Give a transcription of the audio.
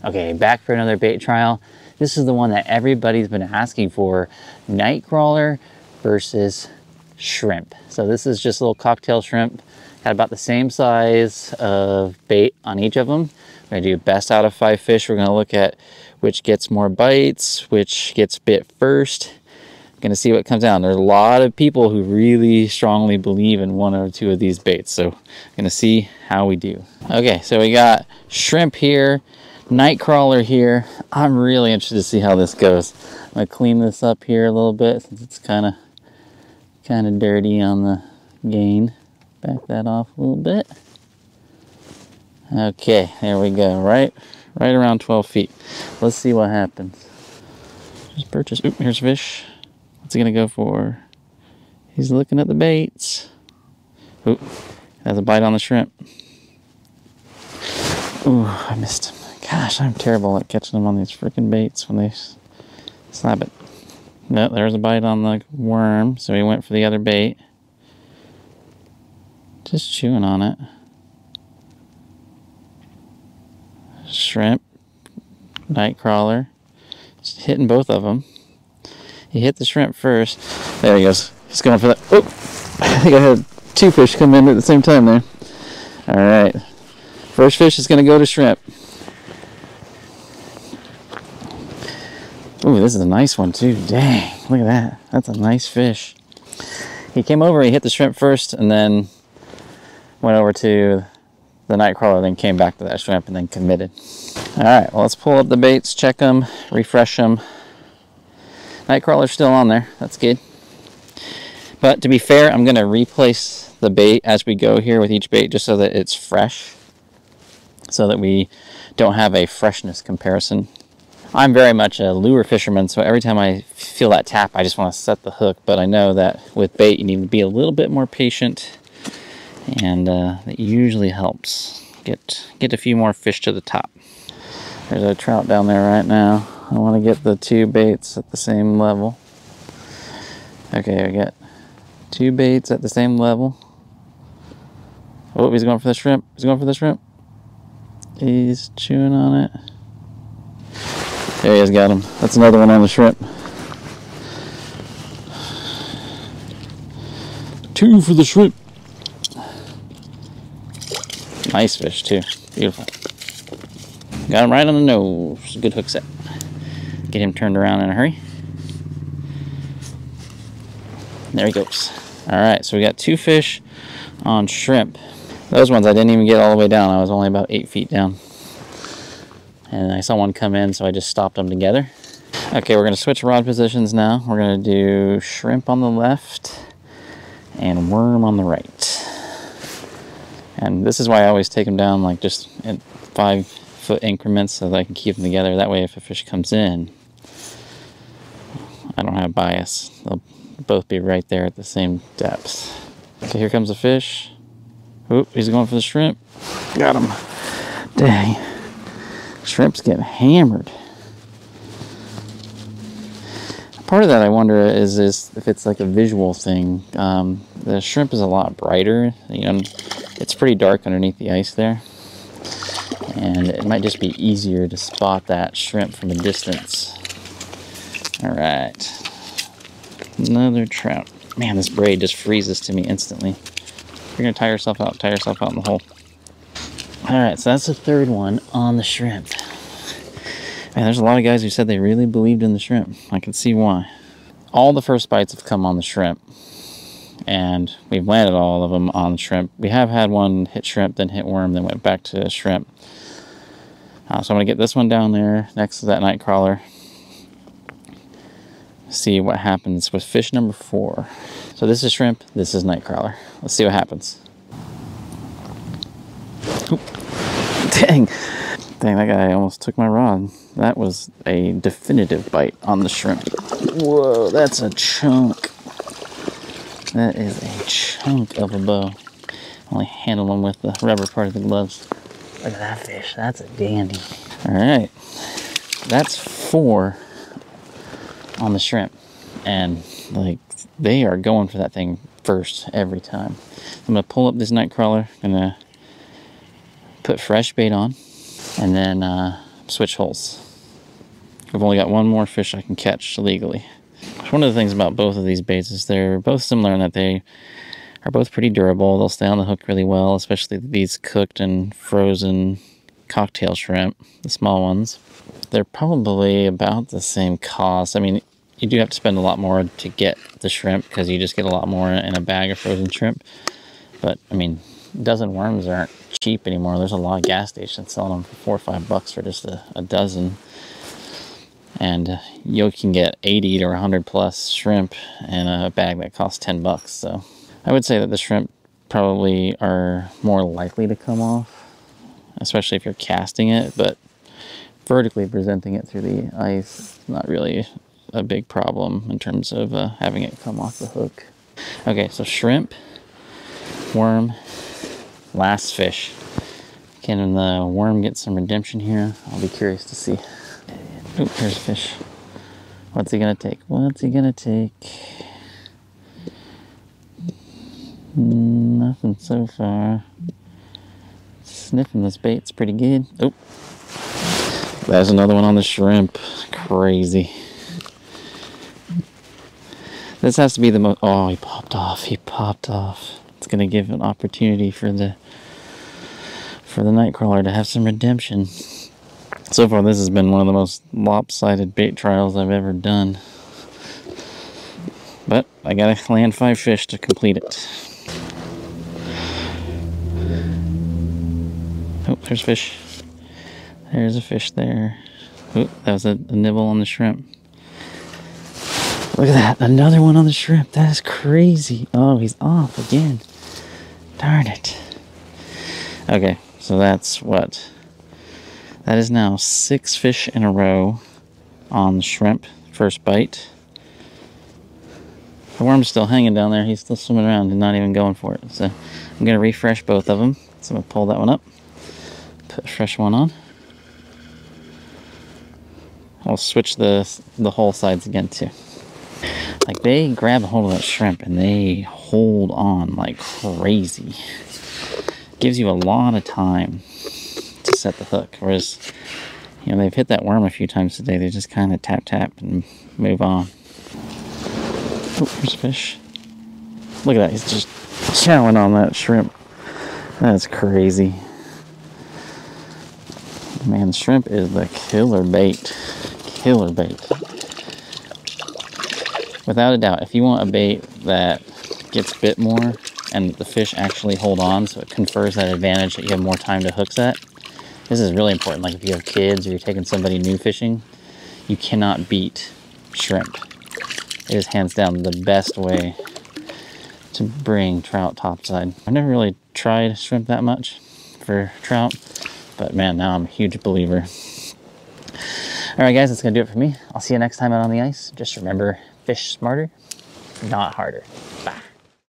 Okay, back for another bait trial. This is the one that everybody's been asking for, nightcrawler versus shrimp. So this is just a little cocktail shrimp. Got about the same size of bait on each of them. We're gonna do best out of 5 fish. We're gonna look at which gets more bites, which gets bit first. Gonna see what comes down. There's a lot of people who really strongly believe in 1 or 2 of these baits, so gonna see how we do. Okay, so we got shrimp here, nightcrawler here. I'm really interested to see how this goes. I'm gonna clean this up here a little bit since it's kind of dirty on the gain. Back that off a little bit. Okay, there we go. Right around 12 feet. Let's see what happens. Just purchase. Oop, here's fish. What's he gonna go for? He's looking at the baits. Ooh, has a bite on the shrimp. Ooh, I missed him. Gosh, I'm terrible at catching them on these freaking baits when they slap it. No, there's a bite on the worm, so he went for the other bait. Just chewing on it. Shrimp, nightcrawler. Just hitting both of them. He hit the shrimp first. There he goes. He's going for that. Oh, I think I had 2 fish come in at the same time there. All right. First fish is going to go to shrimp. Ooh, this is a nice one too. Dang, look at that. That's a nice fish. He came over, he hit the shrimp first, and then went over to the nightcrawler, then came back to that shrimp, and then committed. All right, well, let's pull up the baits, check them, refresh them. Nightcrawler's still on there. That's good. But to be fair, I'm going to replace the bait as we go here with each bait just so that it's fresh, so that we don't have a freshness comparison. I'm very much a lure fisherman, so every time I feel that tap, I just want to set the hook. But I know that with bait, you need to be a little bit more patient, and that usually helps get a few more fish to the top. There's a trout down there right now. I want to get the 2 baits at the same level. Okay, I got 2 baits at the same level. Oh, he's going for the shrimp. He's going for the shrimp. He's chewing on it. There he is, got him. That's another one on the shrimp. 2 for the shrimp. Nice fish too. Beautiful. Got him right on the nose. Good hook set. Get him turned around in a hurry. There he goes. Alright, so we got 2 fish on shrimp. Those ones I didn't even get all the way down. I was only about 8 feet down. And I saw one come in, so I just stopped them together. Okay, we're going to switch rod positions now. We're going to do shrimp on the left and worm on the right. And this is why I always take them down like just in 5-foot increments so that I can keep them together. That way if a fish comes in, I don't have bias. They'll both be right there at the same depth. Okay, here comes the fish. Oop, he's going for the shrimp. Got him. Dang. Shrimp's getting hammered. Part of that I wonder is if it's like a visual thing. The shrimp is a lot brighter. You know, it's pretty dark underneath the ice there. And it might just be easier to spot that shrimp from a distance. Alright. Another trout. Man, this braid just freezes to me instantly. You're going to tie yourself out in the hole. Alright, so that's the 3rd one on the shrimp. Man, there's a lot of guys who said they really believed in the shrimp. I can see why. All the first bites have come on the shrimp. And we've landed all of them on the shrimp. We have had one hit shrimp, then hit worm, then went back to shrimp. So I'm going to get this one down there next to that nightcrawler. See what happens with fish number 4. So this is shrimp, this is nightcrawler. Let's see what happens. Oop. Dang, that guy almost took my rod. That was a definitive bite on the shrimp. Whoa, that's a chunk. That is a chunk of a bow. Only handle them with the rubber part of the gloves. Look at that fish, that's a dandy. All right, that's 4 on the shrimp. And like, they are going for that thing first every time. I'm gonna pull up this nightcrawler, gonna put fresh bait on, and then switch holes. I've only got one more fish I can catch legally. One of the things about both of these baits is they're both similar in that they are both pretty durable. They'll stay on the hook really well, especially these cooked and frozen cocktail shrimp, the small ones. They're probably about the same cost. I mean, you do have to spend a lot more to get the shrimp because you just get a lot more in a bag of frozen shrimp. But, I mean, dozen worms aren't cheap anymore. There's a lot of gas stations selling them for $4 or $5 for just a dozen. And you can get 80 to 100 plus shrimp in a bag that costs $10. So I would say that the shrimp probably are more likely to come off, especially if you're casting it, but vertically presenting it through the ice, not really a big problem in terms of having it come off the hook. Okay, so shrimp, worm, last fish. Can the worm get some redemption here? I'll be curious to see. Oh, here's a fish. What's he gonna take? What's he gonna take? Nothing so far. Sniffing this bait's pretty good. Oh, there's another one on the shrimp. Crazy. This has to be the most... Oh, he popped off. He popped off. It's gonna give an opportunity for the nightcrawler to have some redemption. So far, this has been one of the most lopsided bait trials I've ever done. But I gotta land 5 fish to complete it. Oh, there's fish. There's a fish there. Oh, that was a nibble on the shrimp. Look at that, another one on the shrimp. That is crazy. Oh, he's off again. Darn it. Okay, so that's what? That is now 6 fish in a row on the shrimp, first bite. The worm's still hanging down there. He's still swimming around and not even going for it. So I'm going to refresh both of them. So I'm going to pull that one up, put a fresh one on. I'll switch the whole sides again too. Like, they grab a hold of that shrimp and they hold on like crazy. Gives you a lot of time to set the hook, whereas, you know, they've hit that worm a few times today. They just kind of tap and move on. Oh, here's a fish. Look at that, he's just chowing on that shrimp. That's crazy. Man, shrimp is the killer bait. Killer bait. Without a doubt, if you want a bait that gets bit more and the fish actually hold on, so it confers that advantage that you have more time to hook set. This is really important. Like if you have kids or you're taking somebody new fishing, you cannot beat shrimp. It is hands down the best way to bring trout topside. I've never really tried shrimp that much for trout, but man, now I'm a huge believer. All right, guys, that's gonna do it for me. I'll see you next time out on the ice. Just remember, fish smarter, not harder.